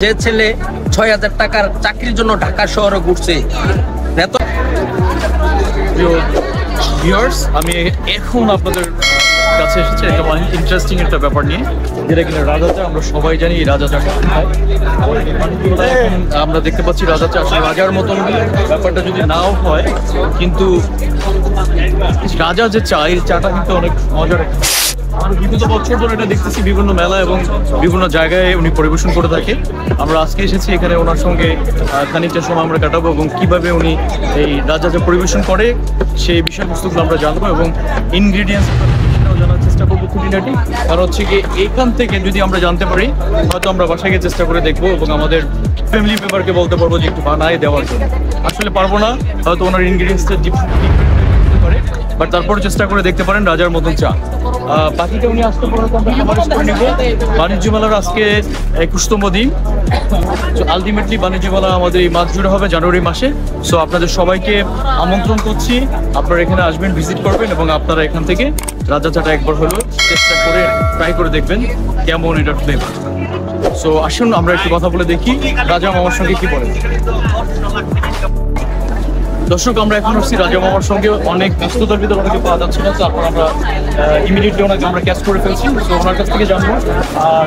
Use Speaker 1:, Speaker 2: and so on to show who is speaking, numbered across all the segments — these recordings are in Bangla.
Speaker 1: যে ছেলে ৬,০০০ টাকার চাকরির জন্য ঢাকা শহরে ঘুরছে
Speaker 2: আমি এখন আপনাদের কাছে এসেছি একটা অনেক ইন্টারেস্টিং একটা ব্যাপার নিয়ে, যেটা কিনা রাজাচা। আমরা সবাই জানি রাজাচা আমরা দেখতে পাচ্ছি রাজাচা আসলে রাজার মতন ব্যাপারটা যদি নাও হয়, কিন্তু রাজা যে চা, এই চাটা কিন্তু অনেক মজার। বিগত বছর ধরে এটা দেখতেছি বিভিন্ন মেলা এবং বিভিন্ন জায়গায় উনি পরিবেশন করে থাকে। আমরা আজকে এসেছি এখানে ওনার সঙ্গে খানিকটা সময় আমরা কাটাবো এবং কিভাবে উনি এই রাজা যা পরিবেশন করে সেই বিষয়বস্তুগুলো আমরা জানবো এবং ইনগ্রিডিয়েন্টস জানার চেষ্টা করবো খুঁটিনাটি। কারণ হচ্ছে কি এখান থেকে যদি আমরা জানতে পারি, হয়তো আমরা বাসায় গিয়ে চেষ্টা করে দেখবো এবং আমাদের ফ্যামিলি মেম্বারকে বলতে পারবো যে একটু বানায় দেওয়ার জন্য। আসলে পারবো না, হয়তো ওনার ইনগ্রিডিয়েন্টসটা পারে, বাট তারপরে চেষ্টা করে দেখতে পারেন রাজার মতন চা। বাকিটা উনি আসতে পারে বাণিজ্য মেলার আজকে 21তম দিন। তো আলটিমেটলি বাণিজ্য মেলা আমাদের এই মাস জুড়ে হবে জানুয়ারি মাসে। সো আপনাদের সবাইকে আমন্ত্রণ করছি, আপনারা এখানে আসবেন, ভিজিট করবেন এবং আপনারা এখান থেকে রাজা চাটা একবার হলেও চেষ্টা করে ট্রাই করে দেখবেন কেমন এটার ফ্লেভার। সো আসুন আমরা একটু কথা বলে দেখি রাজা মামার সঙ্গে কি বলেন। দর্শক, আমরা এখন আসছি রাজা মামার সঙ্গে। অনেক ব্যস্ততার ভিতরে ওনাকে পাওয়া যাচ্ছে না, তারপর আমরা ইমিডিয়েটলি ওনাকে আমরা ক্যাচ করে ফেলছি। তো ওনার কাছ থেকে জানবো,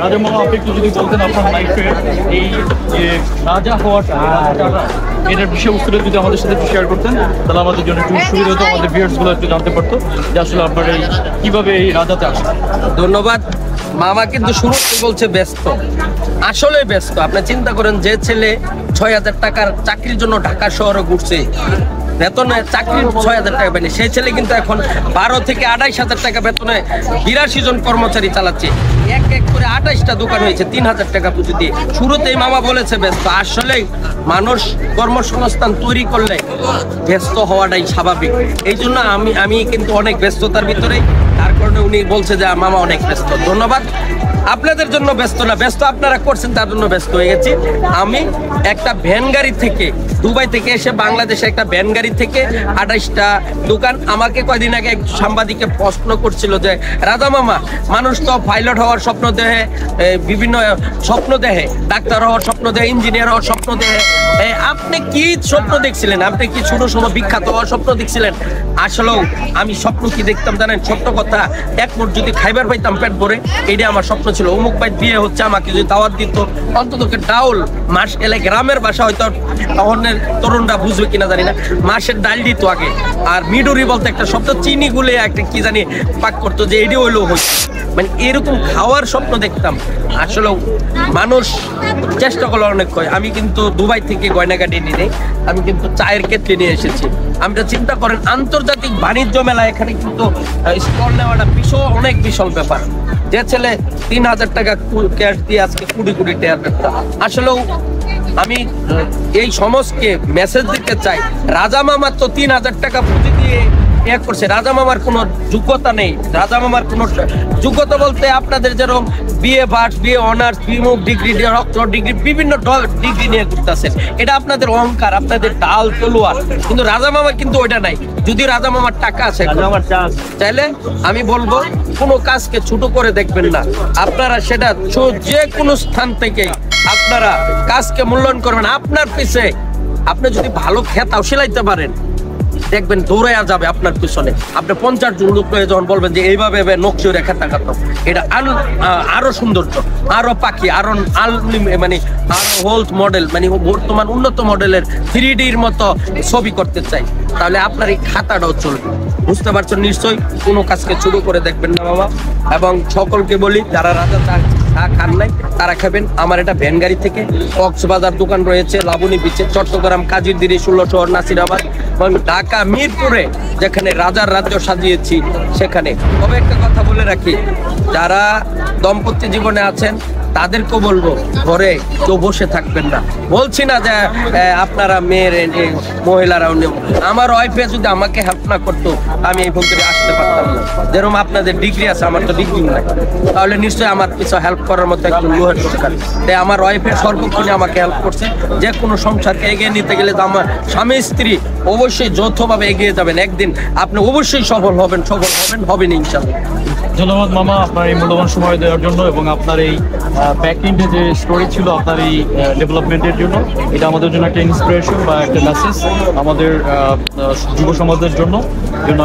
Speaker 2: রাজা মামা আপনি একটু যদি বলতেন আপনার লাইফের এই যে রাজা হওয়াটা, এটার বিষয়বস্তুটা যদি আমাদের সাথে একটু শেয়ার করতেন, তাহলে আমাদের জন্য একটু সুবিধা হতো, আমাদের ভিউয়ার্সগুলো একটু জানতে পারতো যে আসলে আপনার এই কীভাবে এই রাজাতে আসেন।
Speaker 1: ধন্যবাদ। মামা কিন্তু শুরুতে বলছে ব্যস্ত, আসলে ব্যস্ত। আপনি চিন্তা করেন, যে ছেলে ৬,০০০ টাকার চাকরির জন্য ঢাকা শহরে ঘুরছে, বেতনে চাকরির ৬,০০০ টাকা পায়নি, সেই ছেলে কিন্তু এখন ১২ থেকে ২৮,০০০ টাকা বেতনে ৮২ জন কর্মচারী চালাচ্ছে। এক এক করে ২৮টা দোকান হয়েছে ৩,০০০ টাকা পুঁজি দিয়ে। শুরুতেই মামা বলেছে ব্যস্ত। আসলেই মানুষ কর্মসংস্থান তৈরি করলে ব্যস্ত হওয়াটাই স্বাভাবিক। এই জন্য আমি কিন্তু অনেক ব্যস্ততার ভিতরেই, তার কারণে উনি বলছে যে মামা অনেক ব্যস্ত। ধন্যবাদ। আপনাদের জন্য ব্যস্ত না, ব্যস্ত আপনারা করছেন, তার জন্য ব্যস্ত হয়ে গেছি। আমি একটা ভ্যান গাড়ি থেকে, দুবাই থেকে এসে বাংলাদেশে একটা ভ্যান গাড়ি থেকে ২৮টা দোকান। আমাকে কয়দিন আগে এক সাংবাদিকে প্রশ্ন করছিল যে রাজা মামা, মানুষ তো পাইলট হওয়ার স্বপ্ন দেখে, বিভিন্ন স্বপ্ন দেখে, ডাক্তার হওয়ার স্বপ্ন দেখে, ইঞ্জিনিয়ার হওয়ার স্বপ্ন দেখে, আপনি কি স্বপ্ন দেখছিলেন? আপনি কি ছোট সময় বিখ্যাত হওয়ার স্বপ্ন দেখছিলেন? আসলেও আমি স্বপ্ন কি দেখতাম জানেন? ছোট্ট কথা, এক মুঠ যদি খাইবার পাইতাম পেট ভরে, এইটা আমার স্বপ্ন ছিল। অমুক ভাই বিয়ে হচ্ছে, আমাকে যদি দাওয়াত দিত, অন্তত ডাউল মাস এলে, গ্রামের বাসা হয়তো তখনের তরুণরা বুঝবে কিনা জানি না, মাসের ডাল দিত আগে। আর মিডুরি বলতে একটা শব্দ, চিনি গুলে একটা কি জানি পাক করতো, যে এটি হইলেও হইতো। মানে এরকম খাওয়ার স্বপ্ন দেখতাম। আসলেও মানুষ চেষ্টা করলে অনেক হয়। আমি কিন্তু দুবাই থেকে গয়নাগাটি নিয়ে, আমি কিন্তু চায়ের কেটলি নিয়ে এসেছি। আমরা চিন্তা করেন, আন্তর্জাতিক বাণিজ্য মেলা, এখানে কিন্তু স্টল নেওয়াটা অনেক বিশাল ব্যাপার। যে ছেলে ৩,০০০ টাকা ক্যাশ দিয়ে আজকে কোটি কোটি টাকা। আসলেও আমি এই সমাজকে মেসেজ দিতে চাই, রাজা মামার তো ৩,০০০ টাকা পুঁজি দিয়ে করছে। রাজা মামার কোনো যোগ্যতা নেই। রাজা মামার কোনো যোগ্যতা বলতে আপনাদের যেরকম বিএ পাস, বিএ অনার্স, বিমুখ ডিগ্রি, ডক্টর ডিগ্রি, বিভিন্ন ডিগ্রি নিয়ে করতেছেন, এটা আপনাদের অহংকার, আপনাদের ডাল তলোয়ার। কিন্তু রাজা মামা কিন্তু ওইটা নাই। যদি রাজা মামার টাকা আছে, চাইলে আমি বলবো কোনো কাজকে ছোট করে দেখবেন না। আপনারা সেটা যে কোনো স্থান থেকে আপনারা কাজকে মূল্যায়ন করবেন। আপনার পিছে আপনি যদি ভালো খেতাও সেলাইতে পারেন, দেখবেন দৌড়ে যাবে আপনার পিছনে। আপনি 50 জন লোক যখন বলবেন যে এইভাবে নকশি রেখা তাকাতাম, এটা আরো সৌন্দর্য, আরো পাখি, আরো মানে আরো হোল্ড মডেল, মানে বর্তমান উন্নত মডেলের 3Dর মতো ছবি করতে চাই, তাহলে আপনার এই খাতাটাও চলবে। বুঝতে পারছেন নিশ্চয়ই? কোনো কাজকে ছোট করে দেখবেন না বাবা। এবং সকলকে বলি, যারা রাজা চা খান নাই তারা খাবেন আমার এটা ভ্যান গাড়ি থেকে। কক্সবাজার দোকান রয়েছে, লাবণী বিচে, চট্টগ্রাম, কাজিরদিরি, 16 শহর, নাসিরাবাদ এবং ঢাকা মিরপুরে, যেখানে রাজার রাজ্য সাজিয়েছি সেখানে। তবে একটা কথা বলে রাখি, যারা দম্পতি জীবনে আছেন তাদেরকেও বলবো, ঘরে কেউ বসে থাকবেন না। বলছি না যে আপনারা মেয়ের মহিলারা, আমার ওয়াইফে যদি আমাকে হেল্প না করতো, আমি এই ভঙ্গিতে আসতে পারতাম না। যেরকম আপনাদের ডিগ্রি আছে, আমার তো ডিগ্রি নাই, তাহলে নিশ্চয়ই আমার কিছু হেল্প করার মতো একটু লোহের দরকার। তাই আমার ওয়াইফের সর্বক্ষণে আমাকে হেল্প করছে। যে কোনো সংসারকে এগিয়ে নিতে গেলে তো আমার স্বামী স্ত্রী অবশ্যই যৌথভাবে এগিয়ে যাবেন। একদিন আপনি অবশ্যই সফল হবেন, হবেন ইনশাআল্লাহ।
Speaker 2: ধন্যবাদ মামা আপনার এই মূল্যবান সময় দেওয়ার জন্য এবং আপনার এই ব্যাক এন্ডে যে স্টোরি ছিল আপনার এই ডেভেলপমেন্টের জন্য। এটা আমাদের জন্য একটা ইন্সপিরেশন বা একটা মেসেজ আমাদের যুব সমাজের জন্য,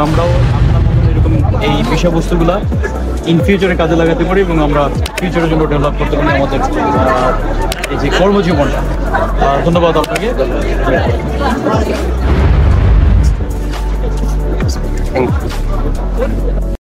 Speaker 2: আমরাও আপনার মতন এরকম এই বিষয়বস্তুগুলা ইন ফিউচারে কাজে লাগাতে পারি এবং আমরা ফিউচারের জন্য ডেভেলপ করতে পারি আমাদের এই যে কর্মজীবনটা। ধন্যবাদ আপনাকে।
Speaker 1: Thank you.